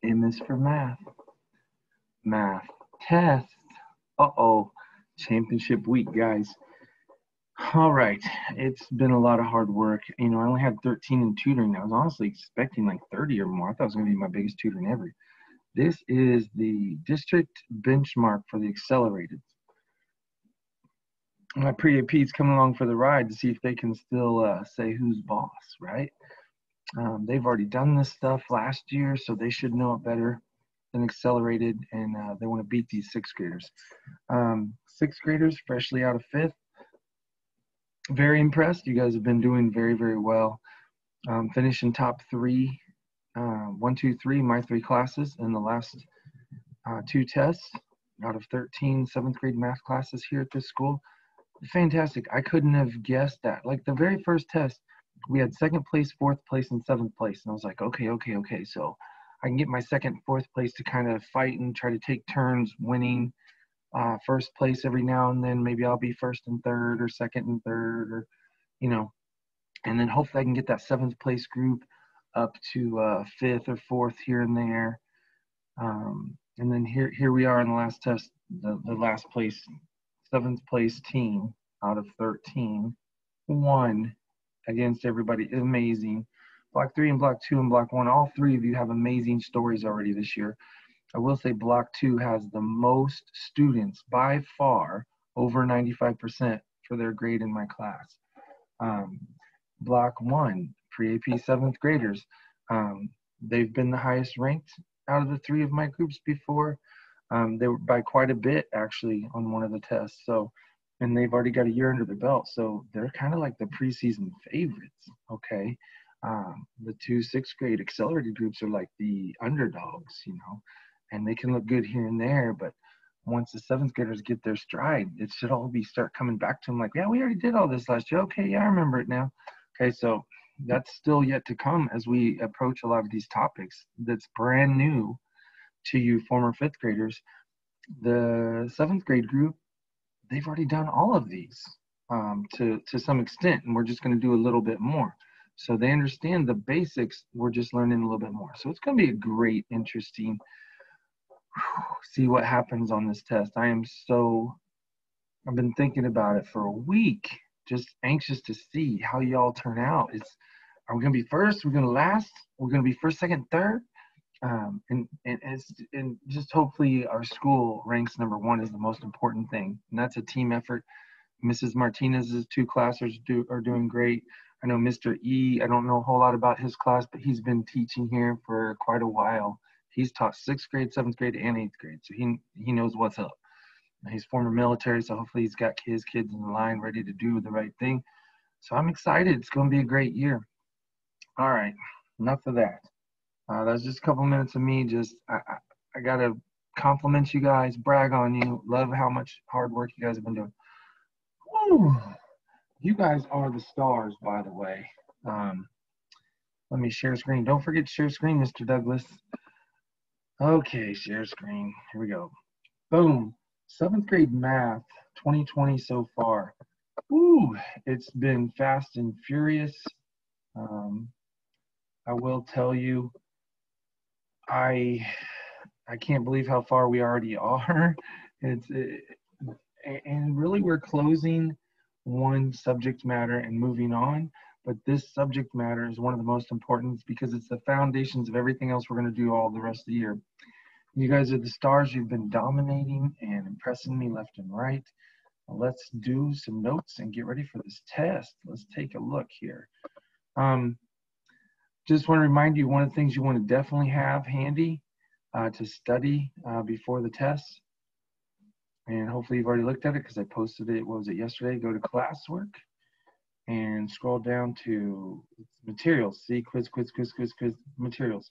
M is for math. Math test. Uh-oh. Championship week, guys. All right. It's been a lot of hard work. You know, I only had 13 in tutoring. I was honestly expecting like 30 or more. I thought it was going to be my biggest tutoring ever. This is the district benchmark for the accelerated. My pre-AP's coming along for the ride to see if they can still say who's boss, right? They've already done this stuff last year, so they should know it better than accelerated, and they want to beat these sixth graders. Sixth graders, freshly out of fifth. Very impressed. You guys have been doing very, very well. Finishing top three, 1, 2, 3, my 3 classes in the last 2 tests out of 13 seventh grade math classes here at this school. Fantastic. I couldn't have guessed that. Like the very first test, we had second place, fourth place, and seventh place. And I was like, okay. So I can get my second, fourth place to kind of fight and try to take turns winning first place every now and then. Maybe I'll be first and third or second and third, or, you know, and then hopefully I can get that seventh place group up to fifth or fourth here and there. And then here we are in the last test, the last place, seventh place team out of 13, won against everybody. Amazing. Block 3 and Block 2 and Block 1, all 3 of you have amazing stories already this year. I will say Block 2 has the most students by far, over 95% for their grade in my class. Block 1, pre-AP 7th graders, they've been the highest ranked out of the 3 of my groups before. They were by quite a bit actually on one of the tests. So, and they've already got a year under their belt. So they're kind of like the preseason favorites. Okay. The 2 6th grade accelerated groups are like the underdogs, you know, and they can look good here and there. But once the 7th graders get their stride, it should all start coming back to them like, yeah, we already did all this last year. Okay. Yeah, I remember it now. Okay. So that's still yet to come as we approach a lot of these topics. That's brand new to you former 5th graders. The 7th grade group, they've already done all of these to some extent, and we're just going to do a little bit more. So they understand the basics. We're just learning a little bit more. So it's going to be a great, interesting, see what happens on this test. I've been thinking about it for a week, just anxious to see how y'all turn out. Are we going to be first? We're going to last? We're going to be first, second, third? And just hopefully our school ranks number 1 is the most important thing, and that's a team effort. Mrs. Martinez's 2 classes are doing great. I know Mr. E, I don't know a whole lot about his class, but he's been teaching here for quite a while. He's taught 6th grade, 7th grade, and 8th grade, so he knows what's up. He's former military, so hopefully he's got his kids in the line ready to do the right thing. So I'm excited. It's going to be a great year. All right, enough of that. That's just a couple minutes of me. I got to compliment you guys, brag on you, love how much hard work you guys have been doing. Woo! You guys are the stars, by the way. Let me share screen. Don't forget to share screen, Mr. Douglas. Okay, share screen. Here we go. Boom. 7th grade math, 2020 so far. Woo! It's been fast and furious. I will tell you, I can't believe how far we already are. And really we're closing one subject matter and moving on, but this subject matter is one of the most important because it's the foundations of everything else we're going to do all the rest of the year. You guys are the stars. You've been dominating and impressing me left and right. Let's do some notes and get ready for this test. Let's take a look here. Just want to remind you, one of the things you want to definitely have handy to study before the test, and hopefully you've already looked at it because I posted it, what was it, yesterday? Go to classwork and scroll down to materials. See, quiz, materials.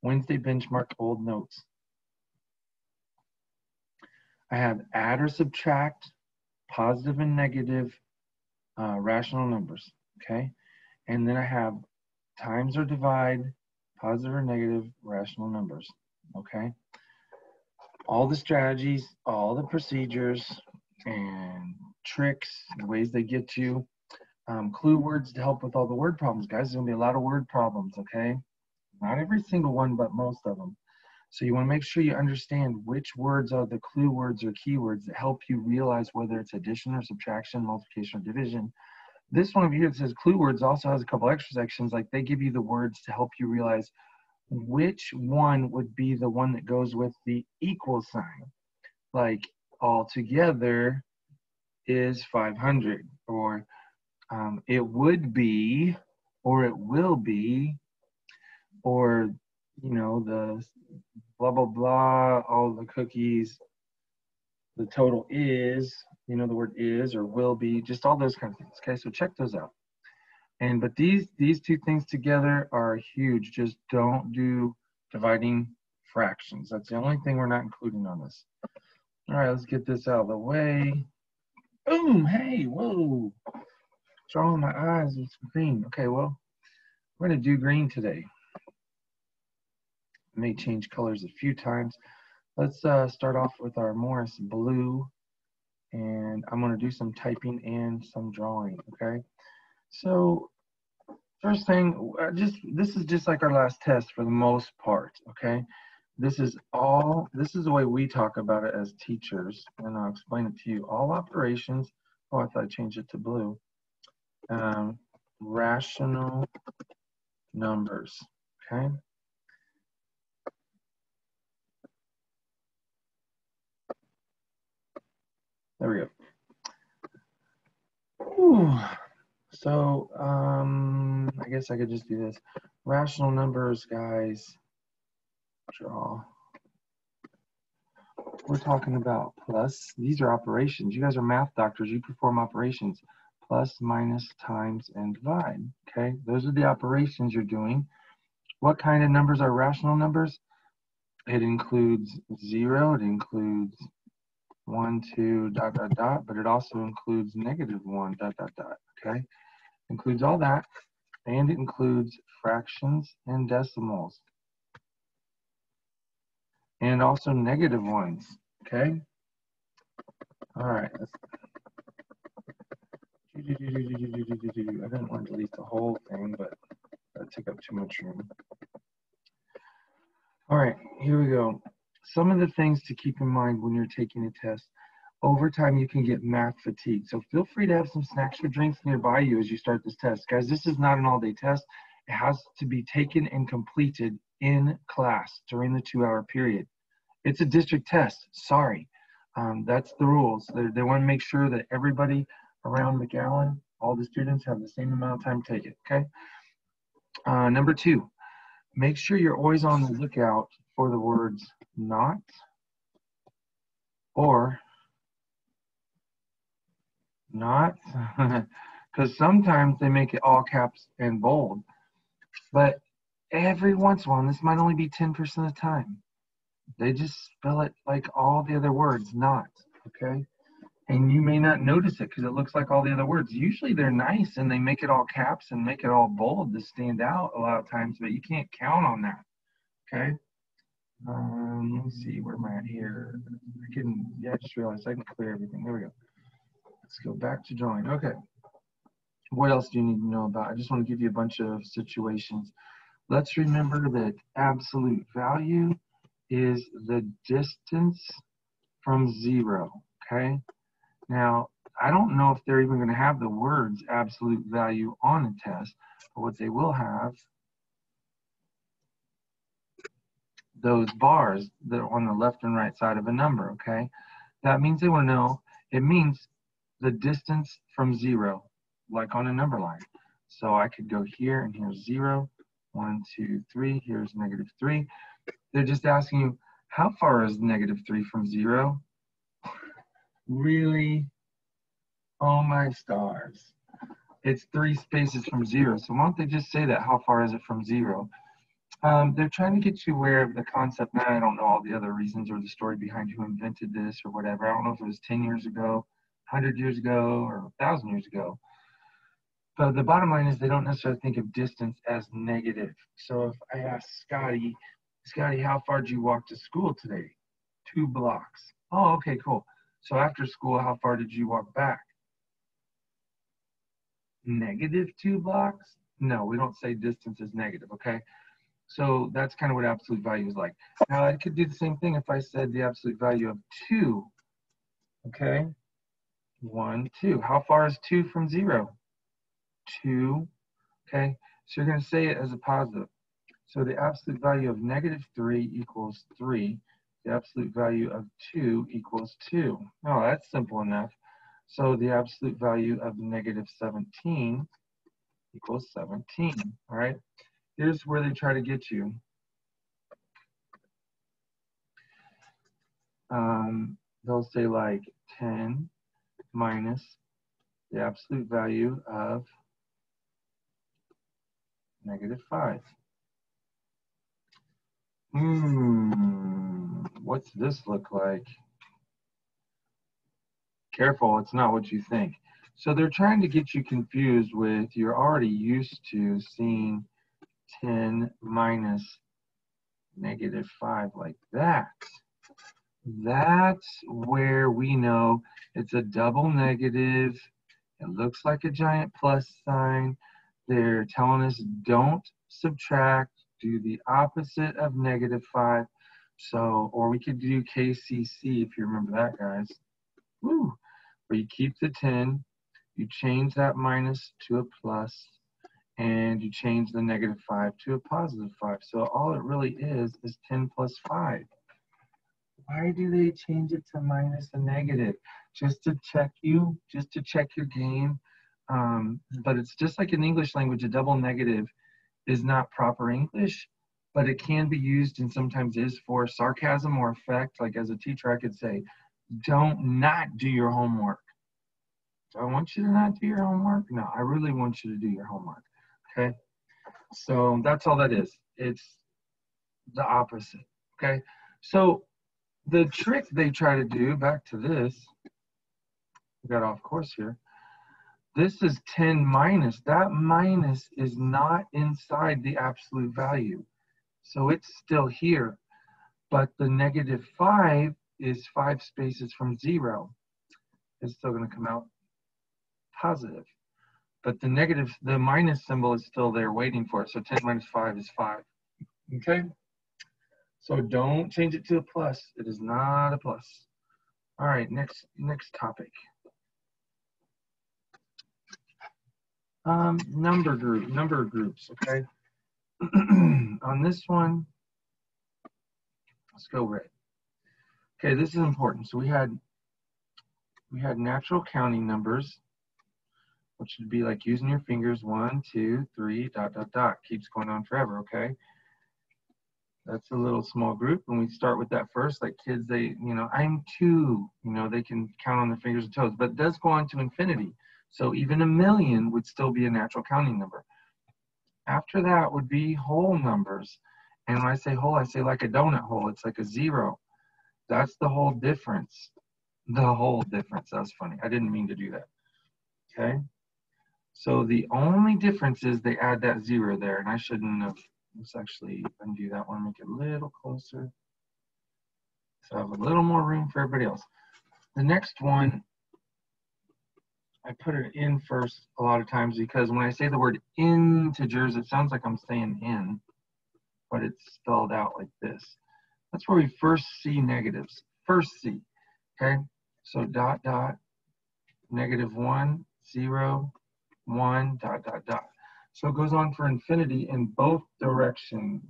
Wednesday benchmark old notes. I have add or subtract, positive and negative, rational numbers, okay? And then I have times or divide, positive or negative, rational numbers, okay? All the strategies, all the procedures and tricks, the ways they get you. Clue words to help with all the word problems. Guys, there's gonna be a lot of word problems, okay? Not every single one, but most of them. So you want to make sure you understand which words are the clue words or keywords that help you realize whether it's addition or subtraction, multiplication or division. This one over here that says clue words also has a couple extra sections, like they give you the words to help you realize which one would be the one that goes with the equal sign. Like all together is 500, or it would be, or it will be, or you know, the blah blah blah, all the cookies, the total is, you know, the word is or will be, just all those kind of things. Okay, so check those out. And but these two things together are huge. Just don't do dividing fractions. That's the only thing we're not including on this. All right, let's get this out of the way. Boom, hey, whoa. Drawing my eyes with some green. Okay, well, we're gonna do green today. I may change colors a few times. Let's start off with our Morris blue, and I'm gonna do some typing and some drawing, okay? So first thing, this is just like our last test for the most part, okay? This is the way we talk about it as teachers, and I'll explain it to you. All operations, oh, I thought I changed it to blue. Rational numbers, okay? There we go. Ooh. So, I guess I could just do this. Rational numbers, guys, draw. We're talking about plus. These are operations. You guys are math doctors. You perform operations. Plus, minus, times, and divide. Okay, those are the operations you're doing. What kind of numbers are rational numbers? It includes 0. It includes 1, 2, ... but it also includes -1, ... Okay, includes all that, and it includes fractions and decimals, and also negative ones. Okay. All right. I didn't want to delete the whole thing, but that took up too much room. All right, here we go. Some of the things to keep in mind when you're taking a test. Over time, you can get math fatigue. So feel free to have some snacks or drinks nearby you as you start this test. Guys, this is not an all-day test. It has to be taken and completed in class during the 2-hour period. It's a district test, sorry. That's the rules. They want to make sure that everybody around McAllen, all the students, have the same amount of time to take it, okay? Number 2, make sure you're always on the lookout for the words not or not, because sometimes they make it all caps and bold, but every once in a while, this might only be 10% of the time, they just spell it like all the other words, not, okay? And you may not notice it because it looks like all the other words. Usually they're nice and they make it all caps and make it all bold to stand out a lot of times, but you can't count on that, okay? Let's see, where am I at here? I just realized I can clear everything. There we go. Let's go back to drawing. Okay. What else do you need to know about? I just want to give you a bunch of situations. Let's remember that absolute value is the distance from 0, okay? Now, I don't know if they're even going to have the words absolute value on the test, but what they will have, those bars that are on the left and right side of a number, okay? That means they want to know, it means the distance from 0, like on a number line. So I could go here, and here's 0, 1, 2, 3, here's -3. They're just asking you, how far is -3 from 0? Really? Oh my stars. It's 3 spaces from 0. So why don't they just say that? How far is it from 0? They're trying to get you aware of the concept. Now, I don't know all the other reasons or the story behind who invented this or whatever. I don't know if it was 10 years ago, 100 years ago, or 1,000 years ago. But the bottom line is they don't necessarily think of distance as negative. So if I ask Scotty, how far did you walk to school today? 2 blocks. Oh, okay, cool. So after school, how far did you walk back? -2 blocks? No, we don't say distance is negative, okay? So that's kind of what absolute value is like. Now I could do the same thing if I said the absolute value of 2. Okay, 1, 2. How far is 2 from 0? 2. Okay, so you're going to say it as a positive. So the absolute value of -3 equals 3. The absolute value of 2 equals 2. Oh, that's simple enough. So the absolute value of -17 equals 17. All right, here's where they try to get you. They'll say like 10 minus the absolute value of -5. What's this look like? Careful, it's not what you think. So they're trying to get you confused with, you're already used to seeing 10 minus -5 like that. That's where we know it's a double negative. It looks like a giant plus sign. They're telling us don't subtract, do the opposite of -5. So, or we could do KCC if you remember that, guys. Woo! Where you keep the 10, you change that minus to a plus, and you change the -5 to a +5. So all it really is 10 plus 5. Why do they change it to minus and negative? Just to check you, just to check your game. But it's just like in English language, a double negative is not proper English, but it can be used and sometimes is for sarcasm or effect. Like as a teacher, I could say, don't not do your homework. Do I want you to not do your homework? No, I really want you to do your homework. Okay, so that's all that is. It's the opposite. Okay, so the trick they try to do, back to this, we got off course here. This is 10 minus. That minus is not inside the absolute value. So it's still here. But the -5 is 5 spaces from 0. It's still going to come out positive. But the minus symbol is still there waiting for it. So 10 minus 5 is 5. Okay? So don't change it to a plus. It is not a plus. All right, next topic. Number groups, okay? On this one, let's go red. Okay, this is important. So we had natural counting numbers, which would be like using your fingers, 1, 2, 3, ... Keeps going on forever, okay? That's a little small group, and we start with that first. Like kids, they, I'm 2, they can count on their fingers and toes, but it does go on to infinity. So even 1,000,000 would still be a natural counting number. After that would be whole numbers. And when I say whole, I say like a donut hole. It's like a 0. That's the whole difference. The whole difference. That's funny. I didn't mean to do that. Okay? So the only difference is they add that 0 there, and I shouldn't have. Let's actually undo that one, make it a little closer. So I have a little more room for everybody else. The next one, I put it in first a lot of times because when I say the word integers, it sounds like I'm saying in, but it's spelled out like this. That's where we first see negatives. First see, okay? So ... -1, 0, 1, ... So it goes on for infinity in both directions.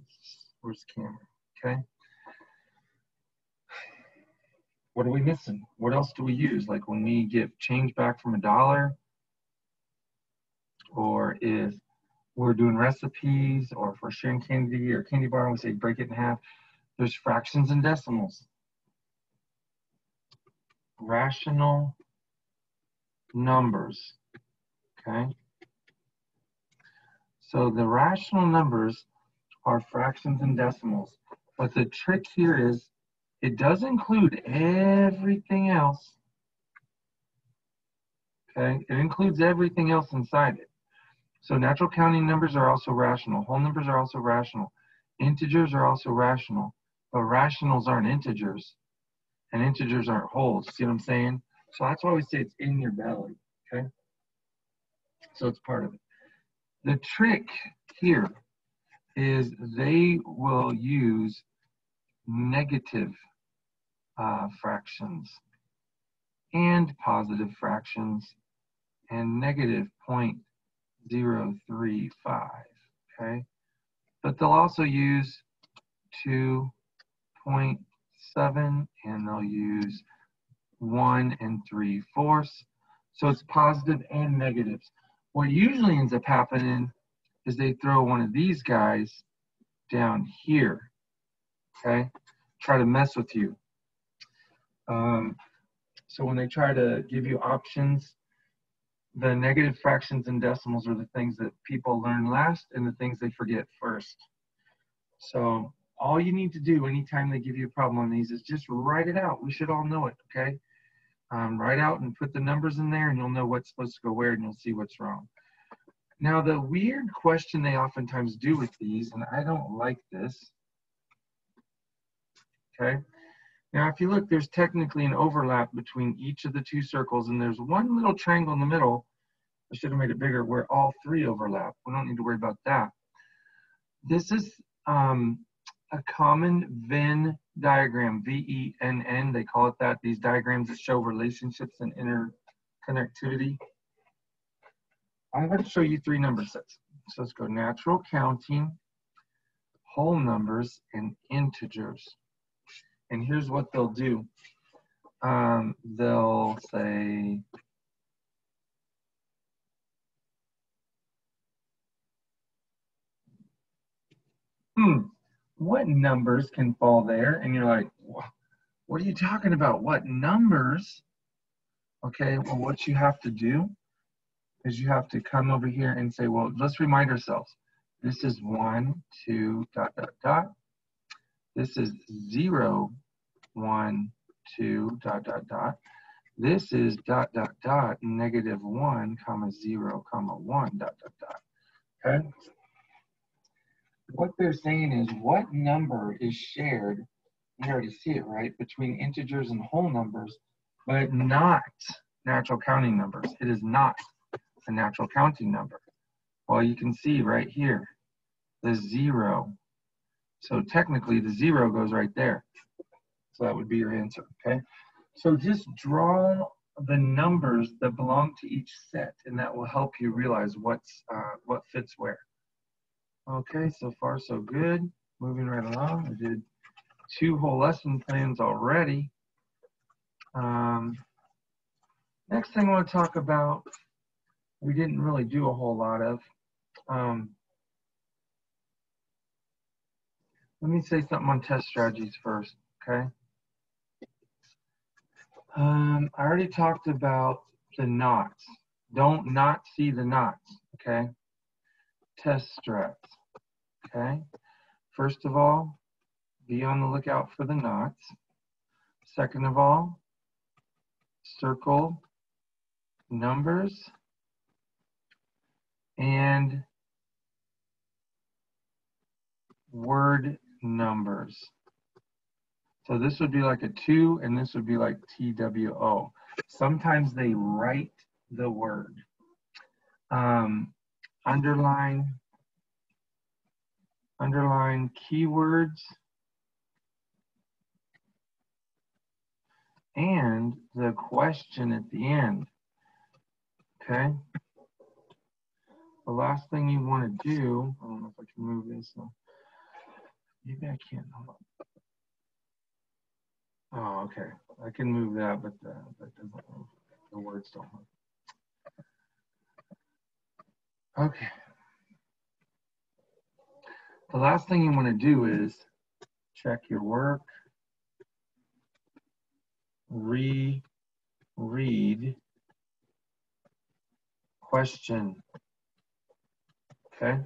Where's the camera? Okay. What are we missing? What else do we use? Like when we give change back from $1, or if we're doing recipes, or if we're sharing candy or candy bar and we say break it in half, there's fractions and decimals. Rational numbers. Okay. So the rational numbers are fractions and decimals. But the trick here is it does include everything else. Okay, it includes everything else inside it. So natural counting numbers are also rational. Whole numbers are also rational. Integers are also rational. But rationals aren't integers. And integers aren't wholes. See what I'm saying? So that's why we say it's in your belly. Okay? So it's part of it. The trick here is they will use negative fractions and positive fractions and negative 0.035, okay? But they'll also use 2.7 and they'll use 1 3/4. So it's positive and negatives. What usually ends up happening is they throw one of these guys down here, okay? Try to mess with you. So when they try to give you options, the negative fractions and decimals are the things that people learn last and the things they forget first. So all you need to do anytime they give you a problem on these is just write it out. We should all know it, okay? Write out and put the numbers in there and you'll know what's supposed to go where and you'll see what's wrong. Now the weird question they oftentimes do with these, and I don't like this, okay? Now if you look, there's technically an overlap between each of the two circles and there's one little triangle in the middle. I should have made it bigger where all three overlap. We don't need to worry about that. This is a common Venn diagram, V-E-N-N, they call it that, these diagrams that show relationships and interconnectivity. I'm going to show you three number sets. So let's go natural counting, whole numbers, and integers. And here's what they'll do. They'll say, what numbers can fall there? And you're like, what are you talking about? What numbers? Okay, well, what you have to do is you have to come over here and say, well, let's remind ourselves. This is 1, 2, ... This is 0, 1, 2, ... This is ... negative 1, comma 0, comma 1, ... Okay? What they're saying is what number is shared, you already see it, right, between integers and whole numbers, but not natural counting numbers. It is not a natural counting number. Well, you can see right here, the 0. So technically the 0 goes right there. So that would be your answer, okay? So just draw the numbers that belong to each set, and that will help you realize what fits where. Okay, so far so good. Moving right along. I did 2 whole lesson plans already. Next thing I want to talk about, we didn't really do a whole lot of. Let me say something on test strategies first, okay? I already talked about the knots. Don't not see the knots, okay? Test strats, okay? First of all, be on the lookout for the knots. Second of all, circle numbers and word numbers. So this would be like a 2 and this would be like TWO. Sometimes they write the word. Underline keywords and the question at the end, okay? The last thing you want to do, I don't know if I can move this. So maybe I can't. Hold on. Oh, okay. I can move that, but that doesn't move. The words don't move. Okay. The last thing you want to do is check your work, reread question. Okay.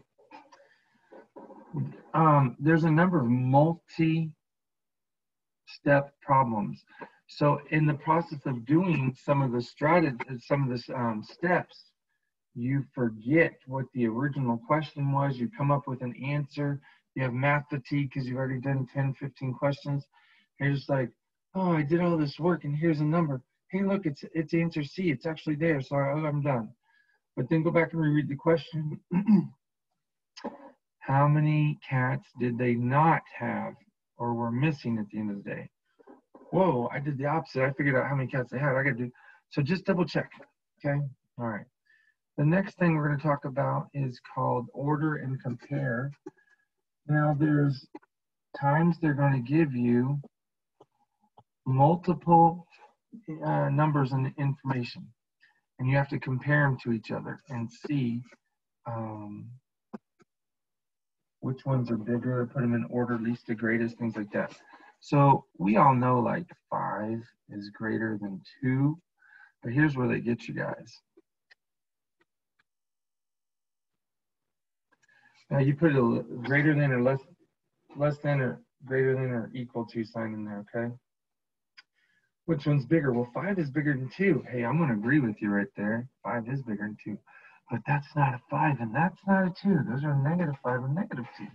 There's a number of multi-step problems. So in the process of doing some of the steps, you forget what the original question was. You come up with an answer. You have math fatigue because you've already done 10, 15 questions. You're just like, oh, I did all this work and here's a number. Hey, look, it's answer C. It's actually there, so I'm done. But then go back and reread the question. How many cats did they not have or were missing at the end of the day? Whoa, I did the opposite. I figured out how many cats they had. I got to do, so just double check, okay? All right. The next thing we're going to talk about is called order and compare. Now, there's times they're going to give you multiple numbers and information, and you have to compare them to each other and see which ones are bigger, put them in order, least to greatest, things like that. So we all know like 5 is greater than 2, but here's where they get you guys. Now you put a greater than or less than or greater than or equal to sign in there, okay? Which one's bigger? Well, 5 is bigger than 2. Hey, I'm going to agree with you right there. 5 is bigger than 2. But that's not a 5 and that's not a 2. Those are -5 and -2.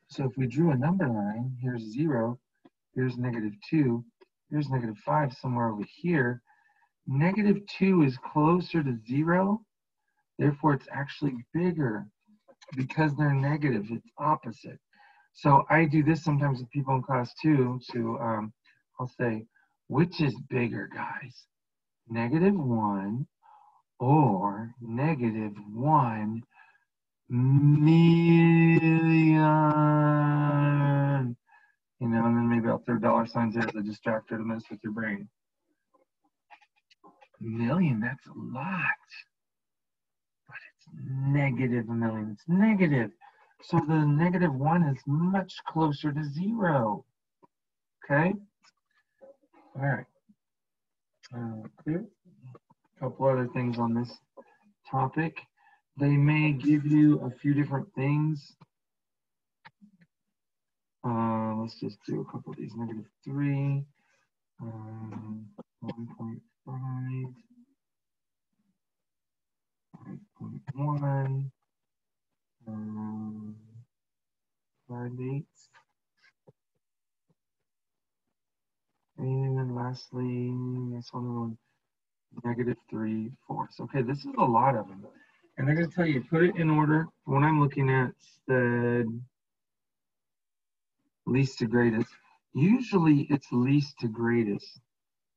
So if we drew a number line, here's 0, here's -2, here's -5 somewhere over here. -2 is closer to 0. Therefore, it's actually bigger because they're negative. It's opposite. So I do this sometimes with people in class too. So I'll say, which is bigger, guys? -1 or -1 million? You know, and then maybe I'll throw dollar signs there as a distractor to mess with your brain. Million, that's a lot. But it's -1 million. It's negative. So the -1 is much closer to 0. Okay? All right. Clear? A couple other things on this topic. They may give you a few different things. Let's just do a couple of these. -3, 1.5, 5.1, 5/8. And lastly, this one, -3/4. Okay, this is a lot of them. And they're going to tell you, put it in order. When I'm looking at the least to greatest, usually it's least to greatest.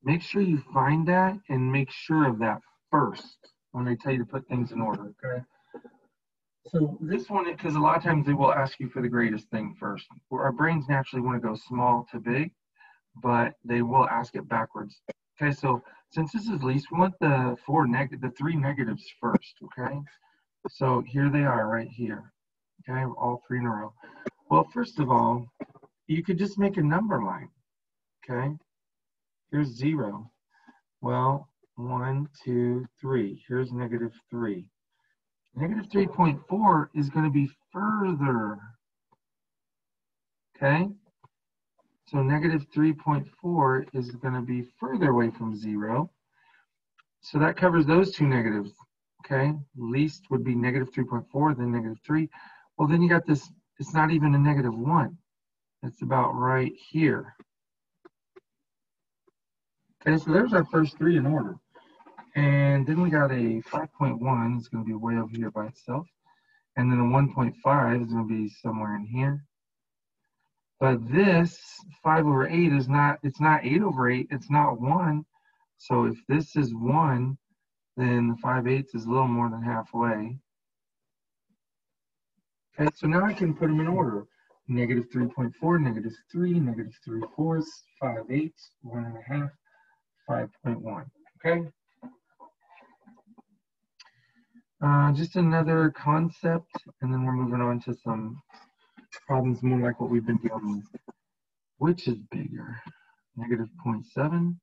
Make sure you find that and make sure of that first when they tell you to put things in order, okay? So this one, because a lot of times they will ask you for the greatest thing first. Our brains naturally want to go small to big, but they will ask it backwards. Okay, so since this is least, we want the 3 negatives first, okay? So here they are right here, okay, all 3 in a row. Well, first of all, you could just make a number line, okay? Here's 0. Well, 1, 2, 3. Here's -3. -3.4 is going to be further, okay? So -3.4 is going to be further away from 0. So that covers those 2 negatives, okay? Least would be -3.4, then -3. Well, then you got this, it's not even a -1. It's about right here. Okay, so there's our first 3 in order. And then we got a 5.1, it's going to be way over here by itself. And then a 1.5 is going to be somewhere in here. But this 5/8 is not, it's not 8/8, it's not 1. So if this is 1, then the 5/8 is a little more than halfway. Okay, so now I can put them in order. -3.4, -3, -3/4, 5/8, 1.5, 5.1. Okay. Just another concept, and then we're moving on to some problems more like what we've been dealing with. Which is bigger? -0.7,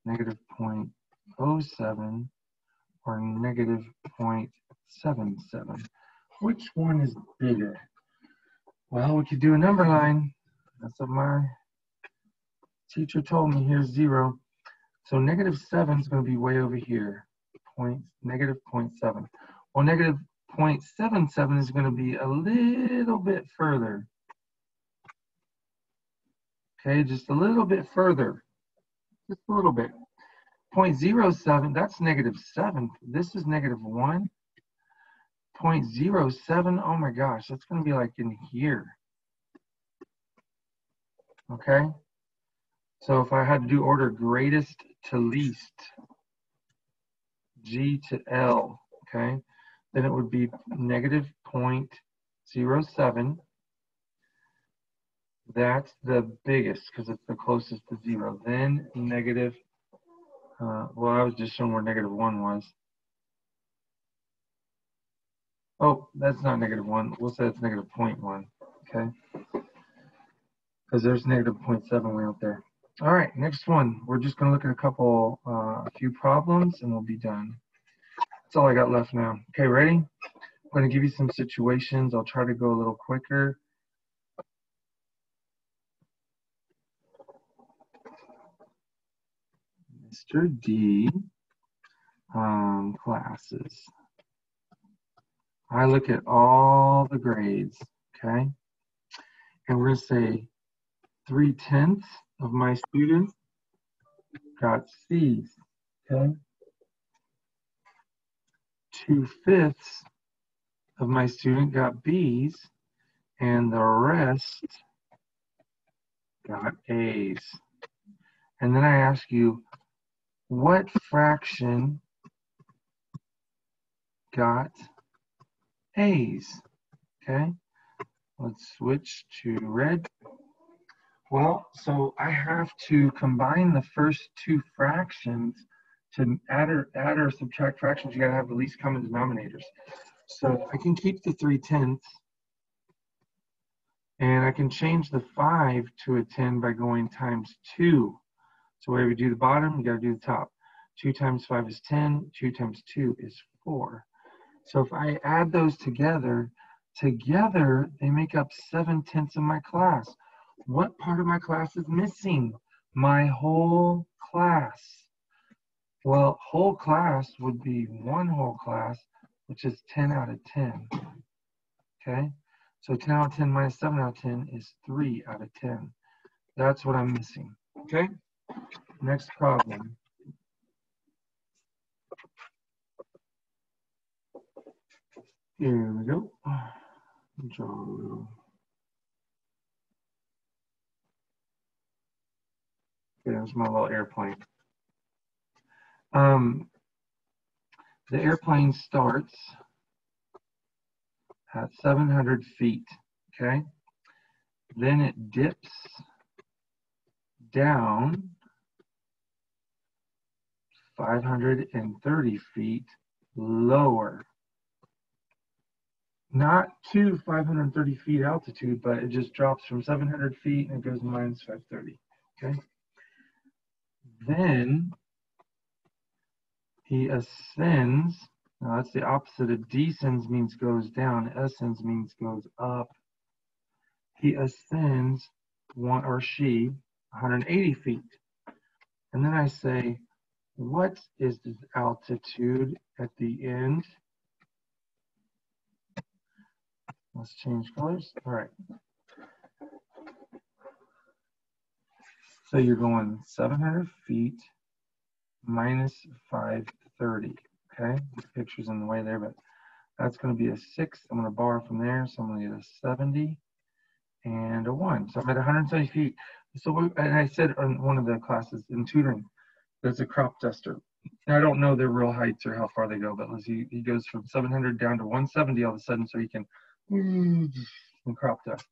-0.07, or -0.77? Which one is bigger? Well, we could do a number line. That's what my teacher told me. Here's 0. So -7 is going to be way over here. -0.7. Well, -0.77 is going to be a little bit further. Okay, just a little bit further. Just a little bit. 0.07, that's -7. This is -1. 0.07. Oh my gosh, that's going to be like in here. Okay. So if I had to do order greatest to least, G to L, okay, then it would be negative 0.07. That's the biggest because it's the closest to 0. Then negative, well, I was just showing where -1 was. Oh, that's not -1. We'll say it's negative 0.1, okay? Because there's negative 0.7 way out there. All right, next one. We're just going to look at a few problems, and we'll be done. That's all I got left now. Okay, ready? I'm going to give you some situations. I'll try to go a little quicker. Mr. D, classes. I look at all the grades, okay? And we're going to say 3/10 of my students got C's, okay? 2/5 of my student got B's, and the rest got A's. And then I ask you, what fraction got A's? Okay, let's switch to red. Well, so I have to combine the first two fractions to add or subtract fractions. You gotta have the least common denominators. So I can keep the 3/10, and I can change the 5 to a 10 by going times 2. So whenever you do the bottom, you gotta do the top. 2 times 5 is 10, 2 times 2 is 4. So if I add those together they make up 7/10 of my class. What part of my class is missing? My whole class. Well, whole class would be one whole class, which is 10 out of 10. Okay? So 10 out of 10 minus 7 out of 10 is 3 out of 10. That's what I'm missing. Okay? Next problem. Here we go. Draw a little. Okay, that's my little airplane. The airplane starts at 700 feet, okay? Then it dips down 530 feet lower. Not to 530 feet altitude, but it just drops from 700 feet and it goes minus 530, okay? Then he ascends. Now that's the opposite of descends, means goes down. Ascends means goes up. He ascends, she, 180 feet. And then I say, what is the altitude at the end? Let's change colors. All right. So you're going 700 feet minus 530. Okay, the picture's in the way there, but that's going to be a 6. I'm going to borrow from there, so I'm going to get a 70 and a 1. So I'm at 170 feet. So, and I said on one of the classes in tutoring, there's a crop duster. I don't know their real heights or how far they go, but he goes from 700 down to 170 all of a sudden, so he can crop dust.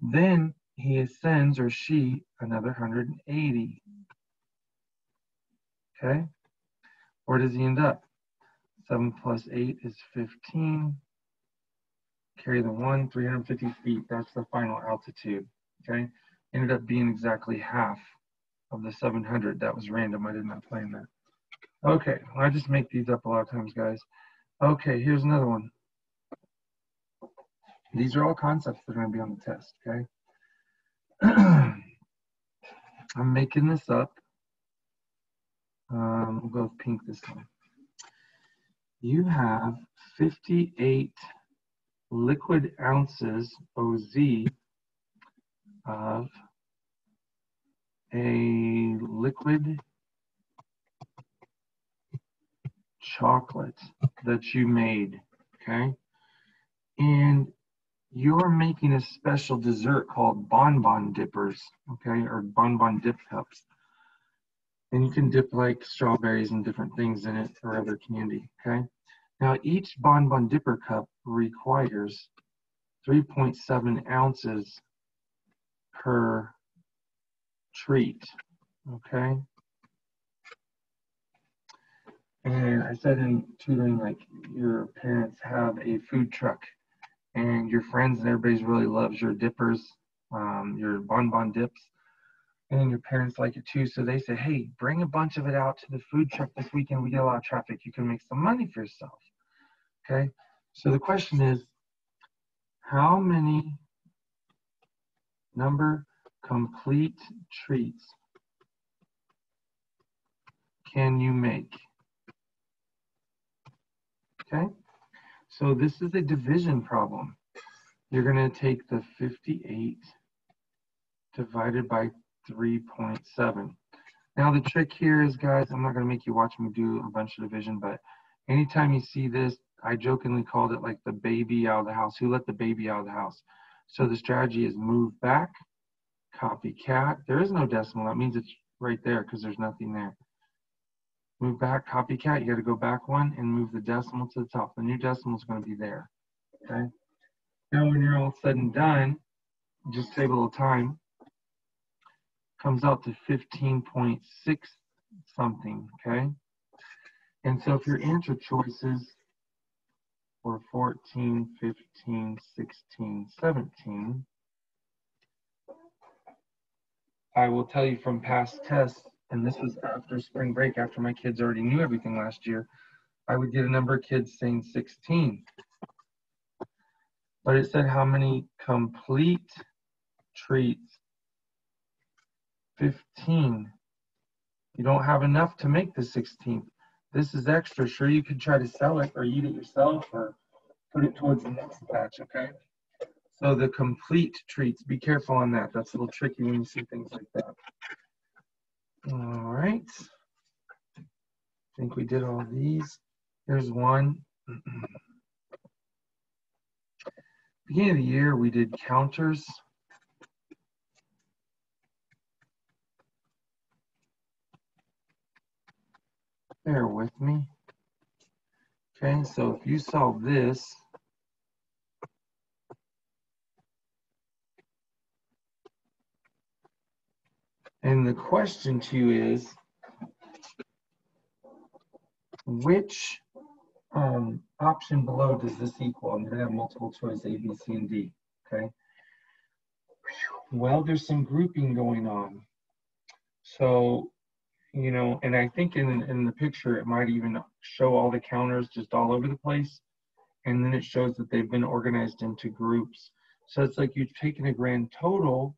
Then he ascends, or she, another 180. Okay, where does he end up? 7 plus 8 is 15. Carry the 1, 350 feet. That's the final altitude. Okay, ended up being exactly half of the 700. That was random. I did not plan that. Okay, I just make these up a lot of times, guys. Okay, here's another one. These are all concepts that are going to be on the test. Okay, I'm making this up. We'll go with pink this time. You have 58 liquid ounces, OZ, of a liquid chocolate that you made, okay? And you're making a special dessert called bonbon dippers, okay, or bonbon dip cups. And you can dip like strawberries and different things in it or other candy, okay? Now, each bonbon dipper cup requires 3.7 ounces per treat, okay? And I said in tutoring, like, your parents have a food truck and your friends and everybody really loves your dippers, your bonbon dips, and your parents like it too. So they say, hey, bring a bunch of it out to the food truck this weekend. We get a lot of traffic. You can make some money for yourself. Okay. So the question is, how many number complete treats can you make? Okay. So this is a division problem. You're going to take the 58 divided by 3.7. Now the trick here is, guys, I'm not going to make you watch me do a bunch of division, but anytime you see this, I jokingly called it like the baby out of the house. Who let the baby out of the house? So the strategy is move back, copycat. There is no decimal. That means it's right there because there's nothing there. Move back, copycat. You got to go back one and move the decimal to the top. The new decimal is going to be there. Okay. Now when you're all said and done, just save a little time. Comes out to 15.6 something, okay? And so if your answer choices were 14, 15, 16, 17, I will tell you from past tests, and this was after spring break, after my kids already knew everything last year, I would get a number of kids saying 16. But it said how many complete treats? 15. You don't have enough to make the 16th. This is extra. Sure, you could try to sell it or eat it yourself or put it towards the next batch, okay? So the complete treats, be careful on that. That's a little tricky when you see things like that. All right. I think we did all these. Here's one. Beginning of the year, we did counters. Bear with me. Okay, so if you solve this, and the question to you is, which option below does this equal? And you're gonna have multiple choice A, B, C, and D, okay? Well, there's some grouping going on. So, you know, and I think in the picture, it might even show all the counters just all over the place. And then it shows that they've been organized into groups. So it's like you've taken a grand total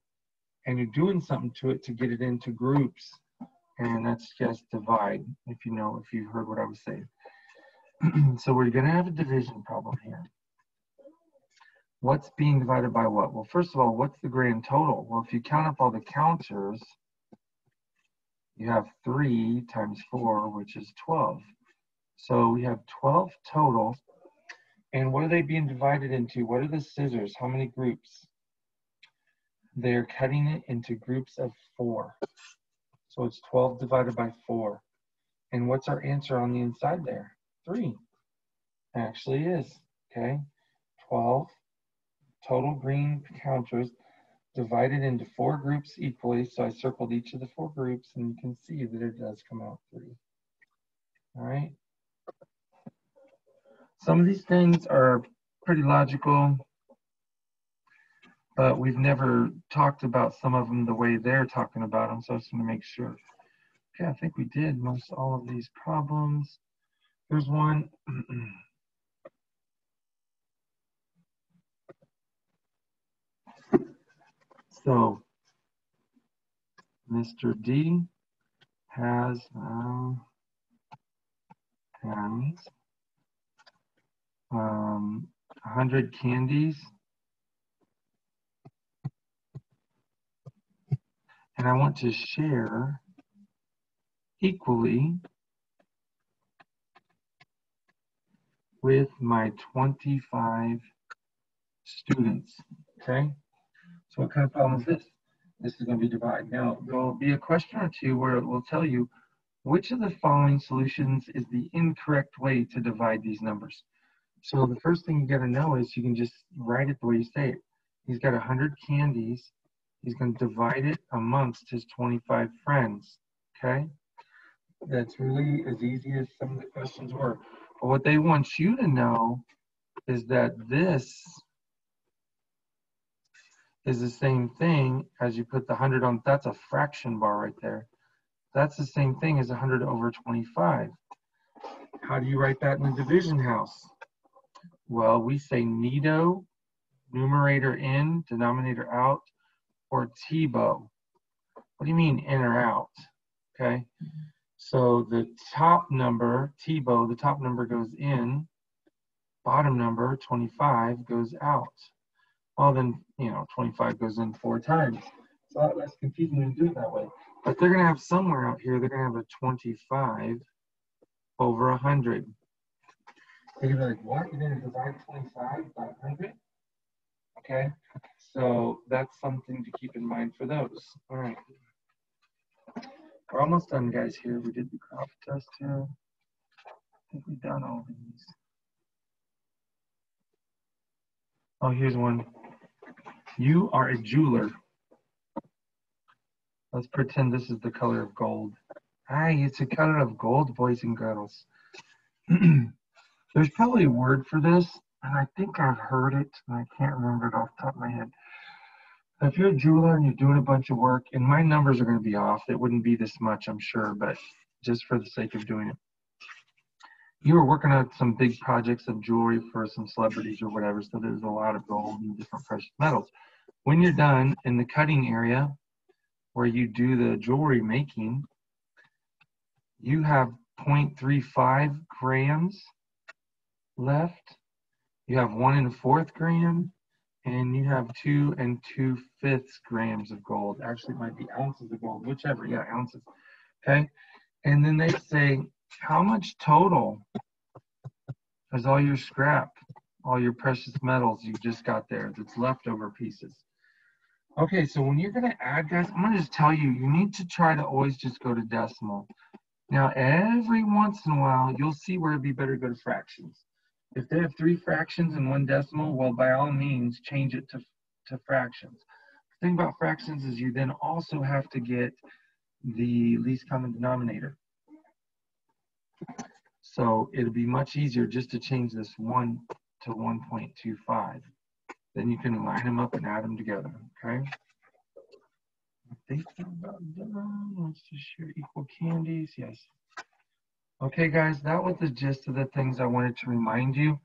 and you're doing something to it to get it into groups. And that's just divide, if you heard what I was saying. So we're gonna have a division problem here. What's being divided by what? Well, first of all, what's the grand total? Well, if you count up all the counters, you have 3 times 4, which is 12. So we have 12 total. And what are they being divided into? What are the scissors? How many groups? They're cutting it into groups of 4. So it's 12 divided by 4. And what's our answer on the inside there? 3. Actually is, okay? 12 total green counters divided into 4 groups equally. So I circled each of the 4 groups, and you can see that it does come out 3. All right. Some of these things are pretty logical, but we've never talked about some of them the way they're talking about them. So I just want to make sure. Okay, I think we did most all of these problems. Here's one. So Mr. D has 100 candies, and I want to share equally with my 25 students, okay? So what kind of problem is this? This is going to be divide. Now, there'll be a question or two where it will tell you which of the following solutions is the incorrect way to divide these numbers. So the first thing you got to know is you can just write it the way you say it. He's got 100 candies. He's going to divide it amongst his 25 friends, okay? That's really as easy as some of the questions were. But what they want you to know is that this is the same thing as you put the 100 on, that's a fraction bar right there. That's the same thing as 100 over 25. How do you write that in the division house? Well, we say Nito, numerator in, denominator out, or TBO. What do you mean in or out? Okay, so the top number, TBO, the top number goes in, bottom number, 25, goes out. Well, then, 25 goes in 4 times. So that's confusing when you do it that way. But they're going to have somewhere out here, they're going to have a 25 over 100. They're going to be like, what? You're going to divide 25 by 100? Okay, so that's something to keep in mind for those. All right. We're almost done, guys, here. We did the crop test here. I think we've done all of these. Oh, here's one. You are a jeweler. Let's pretend this is the color of gold. Hi, it's a color of gold, boys and girls. There's probably a word for this, and I think I've heard it, and I can't remember it off the top of my head. If you're a jeweler and you're doing a bunch of work, and my numbers are going to be off, it wouldn't be this much, I'm sure, but just for the sake of doing it. You were working on some big projects of jewelry for some celebrities or whatever, so there's a lot of gold and different precious metals. When you're done in the cutting area where you do the jewelry making, you have 0.35 grams left. You have 1 1/4 gram, and you have 2 2/5 grams of gold. Actually, it might be ounces of gold, whichever. Yeah, ounces. Okay. And then they say, how much total is all your scrap, all your precious metals you just got there, that's leftover pieces? Okay, so when you're going to add, guys, I'm going to just tell you, you need to try to always just go to decimal. Now, every once in a while, you'll see where it'd be better to go to fractions. If they have 3 fractions and 1 decimal, well, by all means, change it to fractions. The thing about fractions is you then also have to get the least common denominator. So it'll be much easier just to change this 1 to 1.25. Then you can line them up and add them together, okay? I think we're about done. Let's just share equal candies, yes. Okay, guys, that was the gist of the things I wanted to remind you.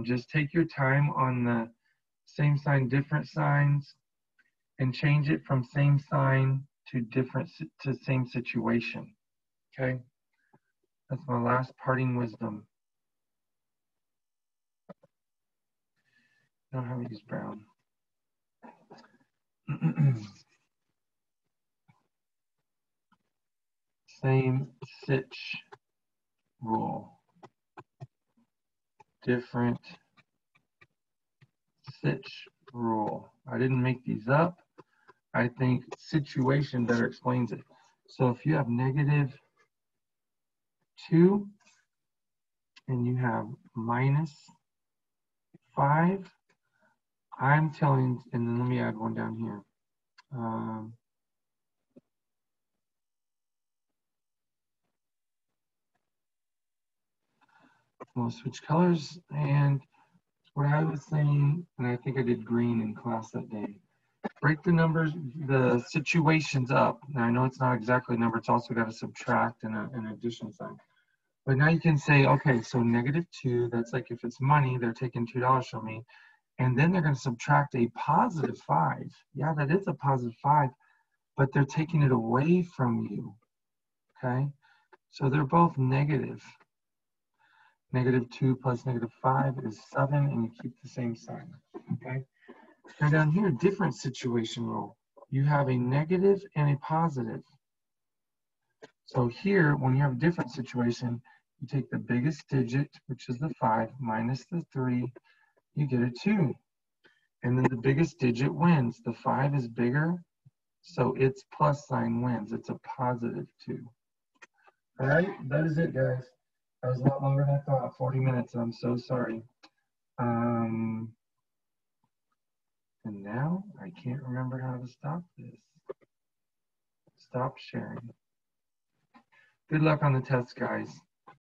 Just take your time on the same sign, different signs, and change it from same sign to different to same situation. Okay, that's my last parting wisdom. I don't have to use brown. Same sitch rule. Different sitch rule. I didn't make these up. I think situation better explains it. So if you have -2 and you have -5, I'm telling, and then let me add one down here. I'm going to switch colors, and what I was saying, and I think I did green in class that day, break the numbers, the situations up. Now I know it's not exactly a number, it's also got a subtract and an addition sign. But now you can say, okay, so -2, that's like if it's money, they're taking $2 from me, and then they're going to subtract a +5. Yeah, that is a +5, but they're taking it away from you, okay? So they're both negative. -2 plus -5 is 7, and you keep the same sign, okay? Now down here, different situation rule. You have a negative and a positive. So here, when you have a different situation, you take the biggest digit, which is the 5, minus the 3, you get a 2. And then the biggest digit wins. The 5 is bigger, so its plus sign wins. It's a positive 2. All right, that is it, guys. That was a lot longer than I thought, 40 minutes, and I'm so sorry. And now I can't remember how to stop this. Stop sharing. Good luck on the test, guys.